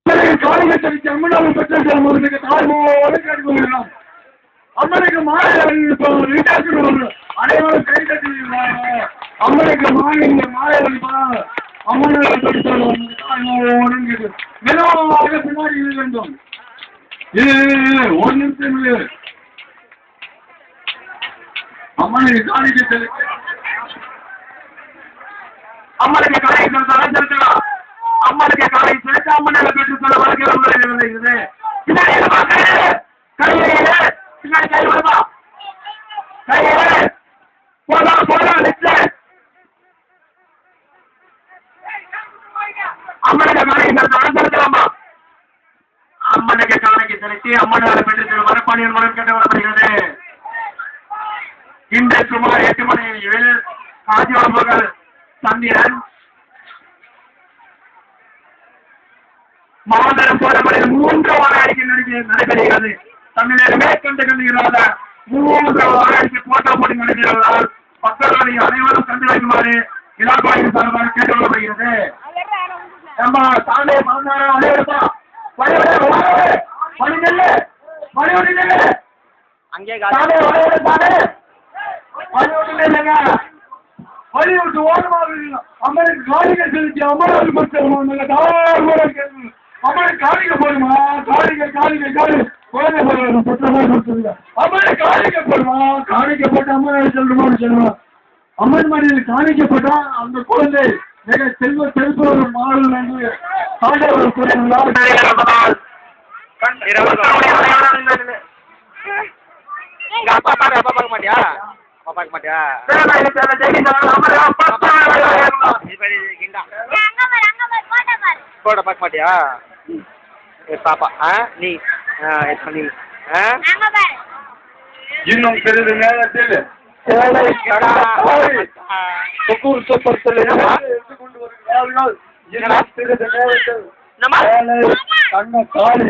காளிகத்தடிக்கு அம்மனாவை பெற்ற செல்வதற்கு தாய்மோடு கேட்டுக்கொள்ளலாம். அம்மனுக்கு மாலை அணிவிப்பவர்கள் அனைவரும் கை கட்டி அம்மனுக்கு மாலை அணிப்பாங்க. அம்மனை பெற்ற தாய்மோடு மெதுவாக பின்னாடி வேண்டும். ஒரு நிமிஷம் அம்மனுக்கு காணிக்கை செலுத்த அம்மனுக்கு காணிக்கை செலுத்தலாம். அம்மனுக்கு காலை சேர்த்து அம்மனை பெற்று சொல்ல வழக்கு பின்னாடி கை வருமா கையில போடலாம் அம்மனுக்கு காணிக்கை செலுத்தலாமா? அம்மனுக்கு காணிக்கை செலுத்தி அம்மனை பெற்று செல்ல வர பணியன் மனம் கேட்டு வரப்படுகிறது. இன்று சுமார் 8 மணியில் ஆதிவாசிகள் சந்திரன் மாதம் போடப்படில் 3 வாராடிக்கு நடைபெறுகிறது. தமிழக மேற்கொண்டு கண்டுகிறாத 3 வாராடிக்கு போட்டோ போட்டி நடைபெறுவதால் மக்கள் அனைவரும் கண்டு வைக்குமாறு இலாக்காயின் சார்பாக கேட்டுக்கொள்ளப்படுகிறது. தாண்டே மறந்தாரா அங்கே வழிவிட்டு ஓரமாக அம்மனுக்கு காணிக்கை செலுத்தி அம்மனுக்கு பச்சை அம்மனுக்கு காணிக்கை போடுமா? காணிக்கை குழந்தை போடுறது அம்மனுக்கு காணிக்கை போடுமா? காணிக்கை போட்டு அம்மனை செல்லுமான்னு சொல்லுவான். அம்மன் மணியில் காணிக்கப்பட்டா அந்த குழந்தை மிக செல்வ மாறல் என்று ஆண்டவர் கூறியுள்ளார். பார்க்க மாட்டியா? போட பார்க்க மாட்டியா? பாப்பா நீ இன்னும் சிறிது நேரத்தில் கண்ண காலி